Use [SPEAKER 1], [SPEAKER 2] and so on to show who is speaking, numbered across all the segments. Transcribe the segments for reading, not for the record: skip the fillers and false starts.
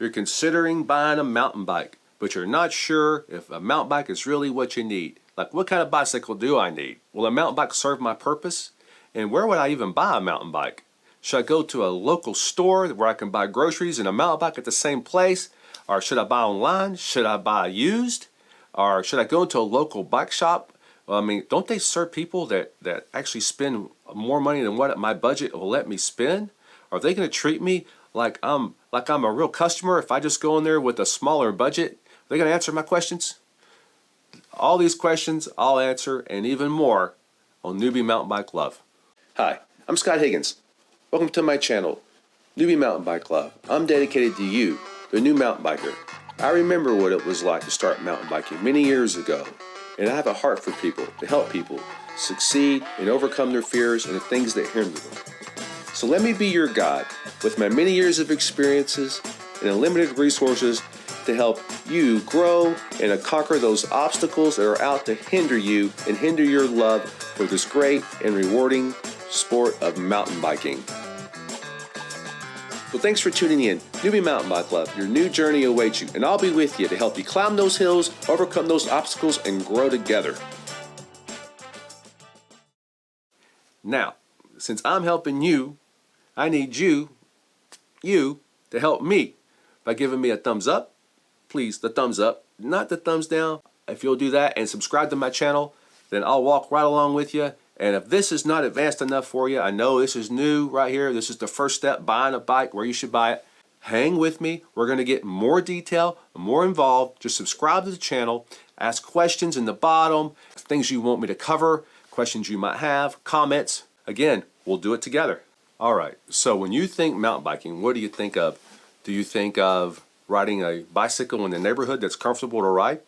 [SPEAKER 1] You're considering buying a mountain bike, but you're not sure if a mountain bike is really what you need. Like, what kind of bicycle do I need? Will a mountain bike serve my purpose? And where would I even buy a mountain bike? Should I go to a local store where I can buy groceries and a mountain bike at the same place? Or should I buy online? Should I buy used? Or should I go into a local bike shop? Well, I mean, don't they serve people that actually spend more money than what my budget will let me spend? Are they going to treat me like I'm a real customer if I just go in there with a smaller budget? Are they going to answer my questions? All these questions I'll answer and even more on Newbie Mountain Bike Love. Hi, I'm Scott Higgins. Welcome to my channel, Newbie Mountain Bike Love. I'm dedicated to you, the new mountain biker. I remember what it was like to start mountain biking many years ago, and I have a heart for people, to help people succeed and overcome their fears and the things that hinder them. So let me be your guide with my many years of experiences and unlimited resources to help you grow and conquer those obstacles that are out to hinder you and hinder your love for this great and rewarding sport of mountain biking. So thanks for tuning in. Newbie Mountain Bike Love, your new journey awaits you, and I'll be with you to help you climb those hills, overcome those obstacles, and grow together. Now, since I'm helping you, I need you to help me by giving me a thumbs up. Please, the thumbs up, not the thumbs down. If you'll do that and subscribe to my channel, then I'll walk right along with you. And if this is not advanced enough for you, I know this is new right here. This is the first step, buying a bike, where you should buy it. Hang with me. We're going to get more detail, more involved. Just subscribe to the channel. Ask questions in the bottom, things you want me to cover, questions you might have, comments. Again, we'll do it together. All right, so when you think mountain biking, what do you think of? Do you think of riding a bicycle in the neighborhood that's comfortable to ride?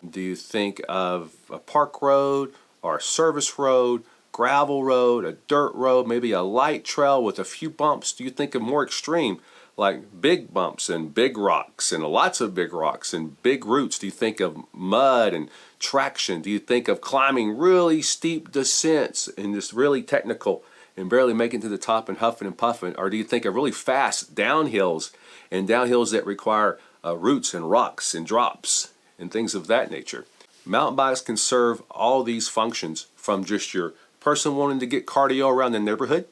[SPEAKER 1] Do you think of a park road or a service road, gravel road, a dirt road, maybe a light trail with a few bumps? Do you think of more extreme, like big bumps and big rocks and lots of big rocks and big roots? Do you think of mud and traction? Do you think of climbing really steep descents and just really technical and barely making to the top and huffing and puffing? Or do you think of really fast downhills and downhills that require roots and rocks and drops and things of that nature? Mountain bikes can serve all these functions, from just your person wanting to get cardio around the neighborhood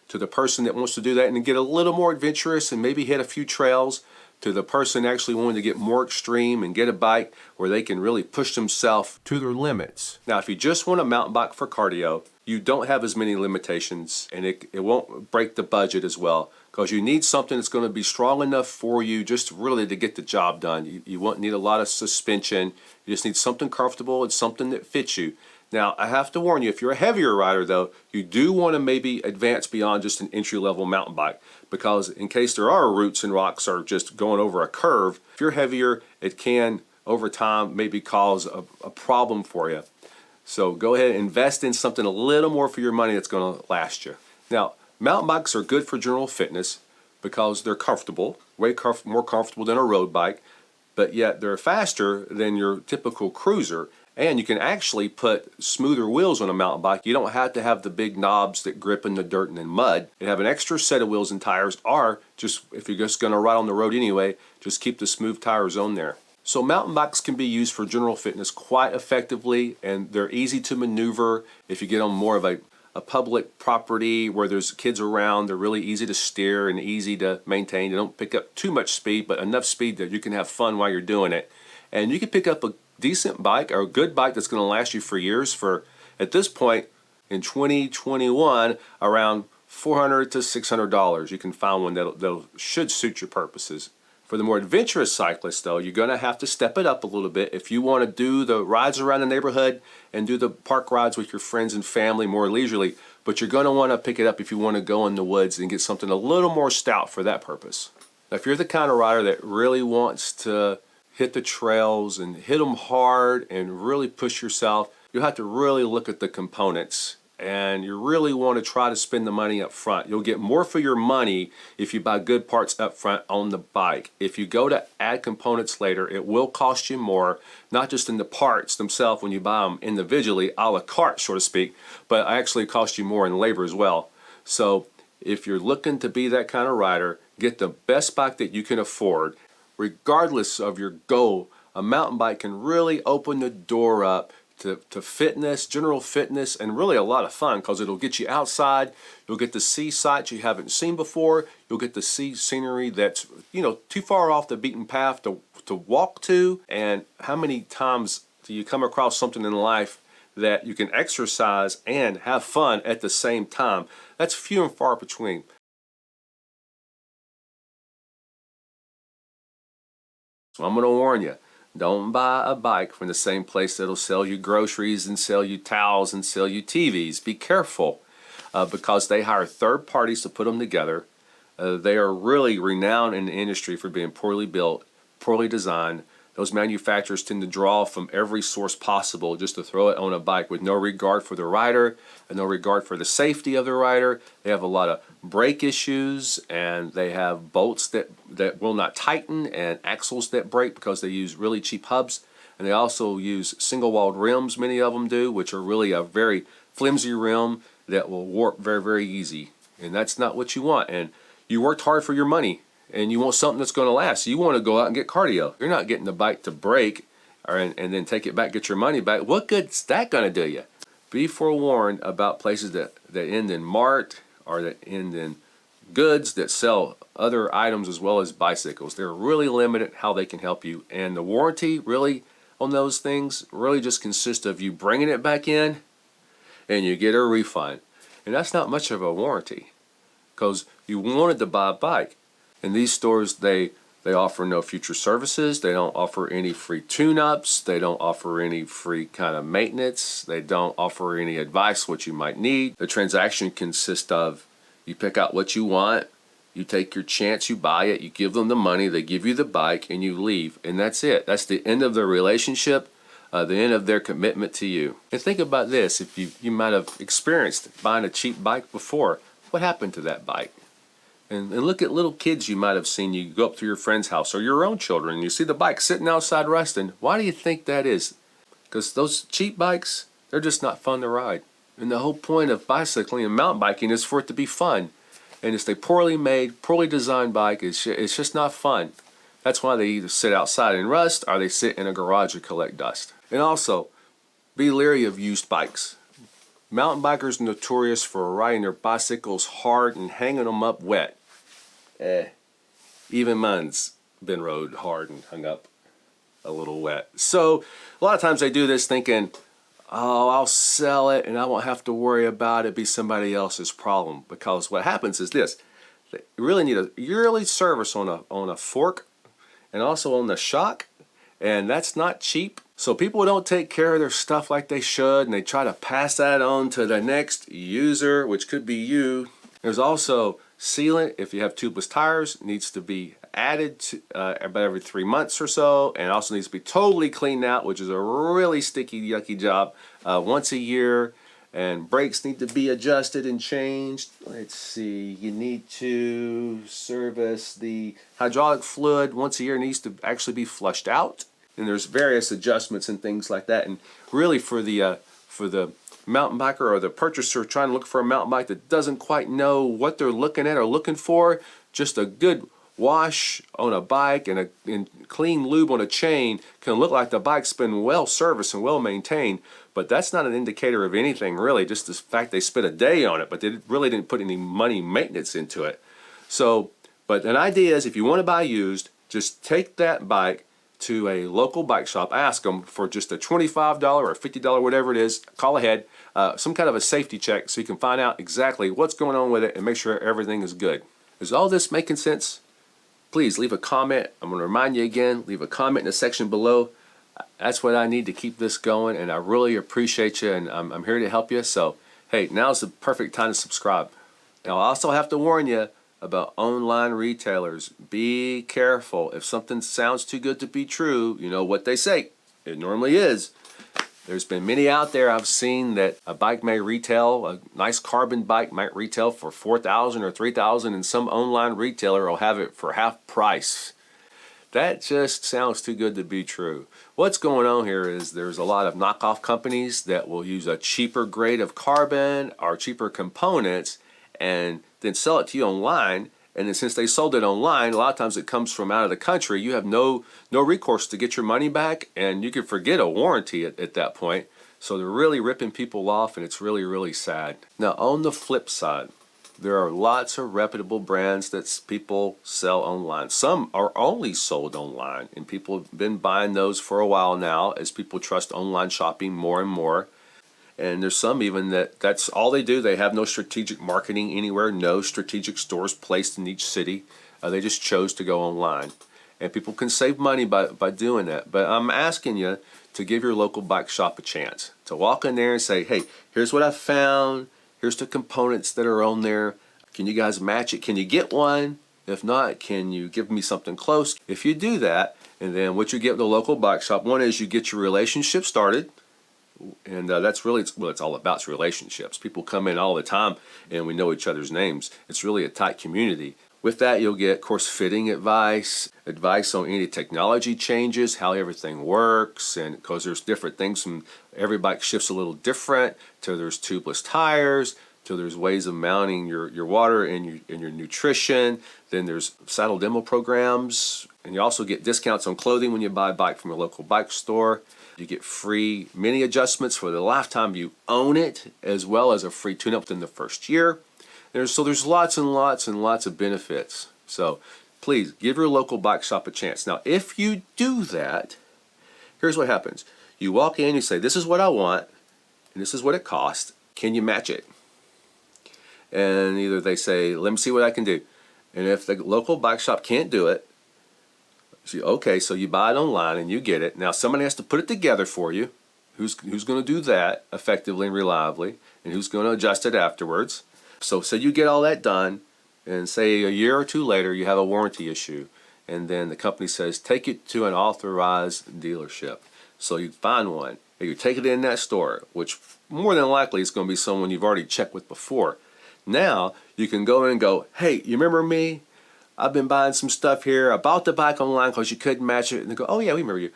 [SPEAKER 1] to the person that wants to do that and get a little more adventurous and maybe hit a few trails, to the person actually wanting to get more extreme and get a bike where they can really push themselves to their limits. Now, if you just want a mountain bike for cardio, you don't have as many limitations, and it won't break the budget as well, because you need something that's going to be strong enough for you just really to get the job done. You won't need a lot of suspension. You just need something comfortable and something that fits you. Now, I have to warn you, if you're a heavier rider though, you do want to maybe advance beyond just an entry-level mountain bike, because in case there are roots and rocks or just going over a curve, if you're heavier, it can over time maybe cause a problem for you. So go ahead and invest in something a little more for your money that's going to last you. Now, mountain bikes are good for general fitness because they're comfortable, more comfortable than a road bike, but yet they're faster than your typical cruiser. And you can actually put smoother wheels on a mountain bike. You don't have to have the big knobs that grip in the dirt and in mud. You have an extra set of wheels and tires, or just if you're just going to ride on the road anyway, just keep the smooth tires on there. So mountain bikes can be used for general fitness quite effectively, and they're easy to maneuver. If you get on more of a public property where there's kids around, they're really easy to steer and easy to maintain. They don't pick up too much speed, but enough speed that you can have fun while you're doing it. And you can pick up a decent bike or a good bike that's going to last you for years for, at this point in 2021, around $400 to $600. You can find one that should suit your purposes. For the more adventurous cyclists though, you're going to have to step it up a little bit. If you want to do the rides around the neighborhood and do the park rides with your friends and family more leisurely, but you're going to want to pick it up if you want to go in the woods and get something a little more stout for that purpose. Now, if you're the kind of rider that really wants to hit the trails and hit them hard and really push yourself, you'll have to really look at the components, and you really want to try to spend the money up front. You'll get more for your money if you buy good parts up front on the bike. If you go to add components later, it will cost you more, not just in the parts themselves when you buy them individually, a la carte, so to speak, but actually cost you more in labor as well. So if you're looking to be that kind of rider, get the best bike that you can afford. regardless of your goal, a mountain bike can really open the door up to fitness, general fitness, and really a lot of fun, because it'll get you outside. You'll get to see sights you haven't seen before. You'll get to see scenery that's, too far off the beaten path to walk to. And how many times do you come across something in life that you can exercise and have fun at the same time? That's few and far between. So I'm going to warn you, don't buy a bike from the same place that'll sell you groceries and sell you towels and sell you TVs. Be careful, because they hire third parties to put them together. They are really renowned in the industry for being poorly built, poorly designed. Those manufacturers tend to draw from every source possible just to throw it on a bike with no regard for the rider and no regard for the safety of the rider. They have a lot of brake issues, and they have bolts that will not tighten and axles that break because they use really cheap hubs. And they also use single-walled rims, many of them do, which are really a very flimsy rim that will warp very, very easy. And that's not what you want. And you worked hard for your money, and you want something that's going to last. You want to go out and get cardio. You're not getting the bike to break and then take it back, get your money back. What good's that going to do you? Be forewarned about places that end in mart or that end in goods that sell other items as well as bicycles. They're really limited how they can help you. And the warranty really on those things really just consists of you bringing it back in and you get a refund. And that's not much of a warranty, because you wanted to buy a bike. In these stores, they offer no future services. They don't offer any free tune-ups. They don't offer any free kind of maintenance. They don't offer any advice what you might need. The transaction consists of you pick out what you want, you take your chance, you buy it, you give them the money, they give you the bike, and you leave. And that's it. That's the end of the relationship, the end of their commitment to you. And think about this. If you might have experienced buying a cheap bike before, what happened to that bike? And look at little kids you might have seen. You go up to your friend's house or your own children and you see the bike sitting outside rusting. Why do you think that is? Because those cheap bikes, they're just not fun to ride. And the whole point of bicycling and mountain biking is for it to be fun. And it's a poorly made, poorly designed bike. It's just not fun. That's why they either sit outside and rust or they sit in a garage and collect dust. And also, be leery of used bikes. Mountain bikers are notorious for riding their bicycles hard and hanging them up wet. Even mine's been rode hard and hung up a little wet. So a lot of times they do this thinking, oh, I'll sell it and I won't have to worry about it, be somebody else's problem. Because what happens is this: you really need a yearly service on a fork and also on the shock, and that's not cheap. So people don't take care of their stuff like they should, and they try to pass that on to the next user, which could be you. There's also sealant. If you have tubeless tires, needs to be added to, about every 3 months or so, and also needs to be totally cleaned out, which is a really sticky, yucky job, once a year. And brakes need to be adjusted and changed. Let's see, you need to service the hydraulic fluid once a year. It needs to actually be flushed out. And there's various adjustments and things like that. And really for the mountain biker or the purchaser trying to look for a mountain bike that doesn't quite know what they're looking at or looking for, just a good wash on a bike and clean lube on a chain can look like the bike's been well serviced and well maintained. But that's not an indicator of anything really, just the fact they spent a day on it, but they really didn't put any money maintenance into it. So, but an idea is if you want to buy used, just take that bike to a local bike shop, ask them for just a $25 or $50, whatever it is, call ahead, some kind of a safety check so you can find out exactly what's going on with it and make sure everything is good. Is all this making sense? Please leave a comment. I'm going to remind you again, leave a comment in the section below. That's what I need to keep this going, and I really appreciate you, and I'm here to help you. So, hey, now's the perfect time to subscribe. Now, I also have to warn you about online retailers. Be careful. If something sounds too good to be true, you know what they say. It normally is. There's been many out there I've seen that a bike may retail, a nice carbon bike might retail for $4,000 or $3,000, and some online retailer will have it for half price. That just sounds too good to be true. What's going on here is there's a lot of knockoff companies that will use a cheaper grade of carbon or cheaper components and then sell it to you online, And then since they sold it online, a lot of times it comes from out of the country. You have no recourse to get your money back, and you can forget a warranty at that point. So they're really ripping people off, and it's really, really sad. Now, on the flip side, there are lots of reputable brands that people sell online. Some are only sold online, and people have been buying those for a while now as people trust online shopping more and more. And there's some even that's all they do. They have no strategic marketing anywhere, no strategic stores placed in each city. They just chose to go online. And people can save money by doing that. But I'm asking you to give your local bike shop a chance. To walk in there and say, hey, here's what I found. Here's the components that are on there. Can you guys match it? Can you get one? If not, can you give me something close? If you do that, and then what you get with the local bike shop, one is you get your relationship started. And that's really what it's all about, is relationships. People come in all the time and we know each other's names. It's really a tight community. With that, you'll get course fitting advice on any technology changes, how everything works, and because there's different things from every bike shifts a little different, to there's tubeless tires, to there's ways of mounting your water and your nutrition. Then there's saddle demo programs, and you also get discounts on clothing when you buy a bike from a local bike store. You get free mini adjustments for the lifetime you own it, as well as a free tune-up within the first year. So there's lots and lots and lots of benefits. So please give your local bike shop a chance. Now, if you do that, here's what happens. You walk in, you say, this is what I want, and this is what it costs. Can you match it? And either they say, let me see what I can do. And if the local bike shop can't do it, okay, so you buy it online and you get it. Now somebody has to put it together for you. Who's going to do that effectively and reliably, and who's going to adjust it afterwards. So you get all that done, and say a year or two later you have a warranty issue, and then the company says take it to an authorized dealership. So you find one, and you take it in that store, which more than likely is going to be someone you've already checked with before. Now you can go in and go, hey, you remember me? I've been buying some stuff here. I bought the bike online because you couldn't match it. And they go, oh yeah, we remember you.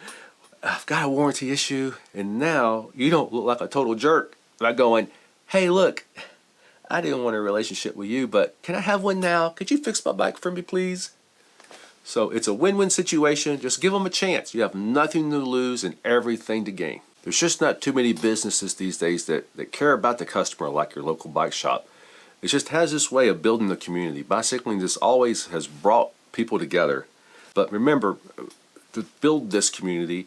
[SPEAKER 1] I've got a warranty issue. And now you don't look like a total jerk by going, hey, look, I didn't want a relationship with you, but can I have one now? Could you fix my bike for me, please? So it's a win-win situation. Just give them a chance. You have nothing to lose and everything to gain. There's just not too many businesses these days that care about the customer like your local bike shop. It just has this way of building the community. Bicycling just always has brought people together. But remember, to build this community,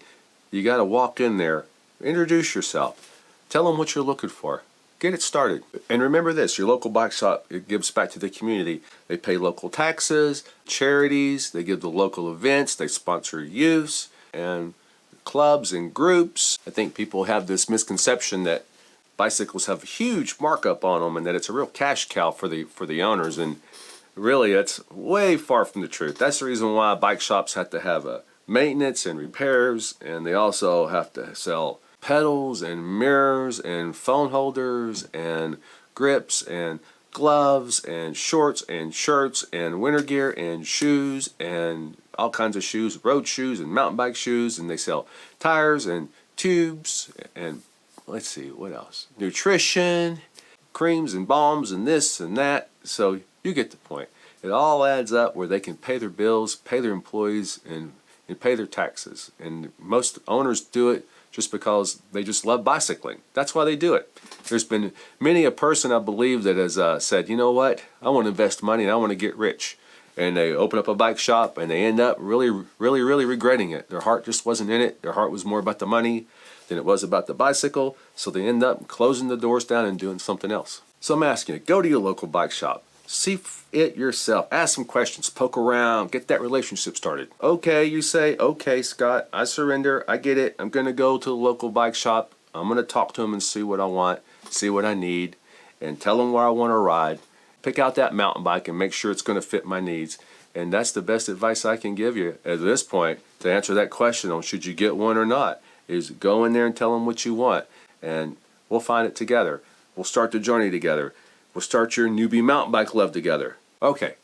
[SPEAKER 1] you got to walk in there, introduce yourself, tell them what you're looking for, get it started. And remember this, your local bike shop, it gives back to the community. They pay local taxes, charities, they give the local events, they sponsor youths and clubs and groups. I think people have this misconception that bicycles have a huge markup on them and that it's a real cash cow for the owners, and really it's way far from the truth. That's the reason why bike shops have to have a maintenance and repairs, and they also have to sell pedals and mirrors and phone holders and grips and gloves and shorts and shirts and winter gear and shoes and all kinds of shoes, road shoes and mountain bike shoes, and they sell tires and tubes and let's see, what else? Nutrition, creams and balms and this and that. So you get the point. It all adds up where they can pay their bills, pay their employees, and pay their taxes. And most owners do it just because they just love bicycling. That's why they do it. There's been many a person, I believe, that has said, you know what, I want to invest money and I want to get rich. And they open up a bike shop and they end up really regretting it. Their heart just wasn't in it. Their heart was more about the money than it was about the bicycle, so they end up closing the doors down and doing something else. So I'm asking you, go to your local bike shop, see it yourself, ask some questions, poke around, get that relationship started. Okay, you say, okay, Scott, I surrender, I get it, I'm going to go to the local bike shop, I'm going to talk to them and see what I want, see what I need, and tell them where I want to ride, pick out that mountain bike and make sure it's going to fit my needs. And that's the best advice I can give you at this point to answer that question on should you get one or not. Is go in there and tell them what you want, and we'll find it together. We'll start the journey together. We'll start your newbie mountain bike love together. Okay,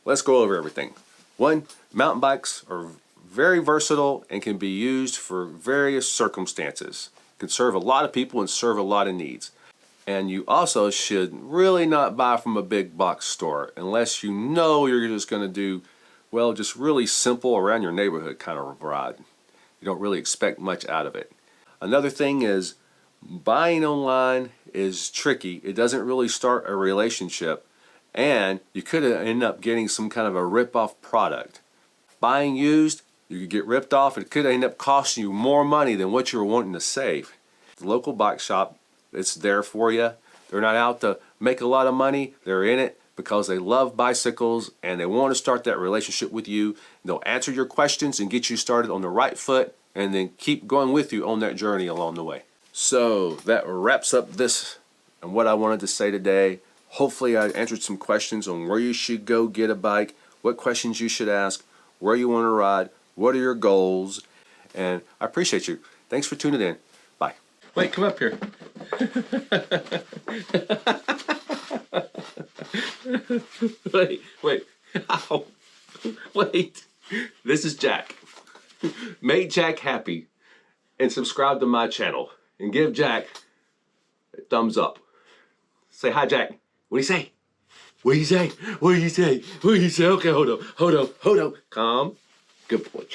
[SPEAKER 1] let's go over everything. One, mountain bikes are very versatile and can be used for various circumstances. Can serve a lot of people and serve a lot of needs. And you also should really not buy from a big box store unless you know you're just going to do, well, just really simple around your neighborhood kind of ride. You don't really expect much out of it. Another thing is buying online is tricky. It doesn't really start a relationship, and you could end up getting some kind of a rip-off product. Buying used, you could get ripped off. It could end up costing you more money than what you were wanting to save. The local bike shop, it's there for you. They're not out to make a lot of money. They're in it because they love bicycles and they want to start that relationship with you. They'll answer your questions and get you started on the right foot and then keep going with you on that journey along the way. So that wraps up this and what I wanted to say today. Hopefully I answered some questions on where you should go get a bike, what questions you should ask, where you want to ride, what are your goals, and I appreciate you. Thanks for tuning in. Bye. Wait, come up here. Wait. Ow. Wait. This is Jack. Make Jack happy and subscribe to my channel and give Jack a thumbs up. Say hi, Jack. What do you say? What do you say? What do you say? What do you say? Okay, hold on. Calm. Good boy.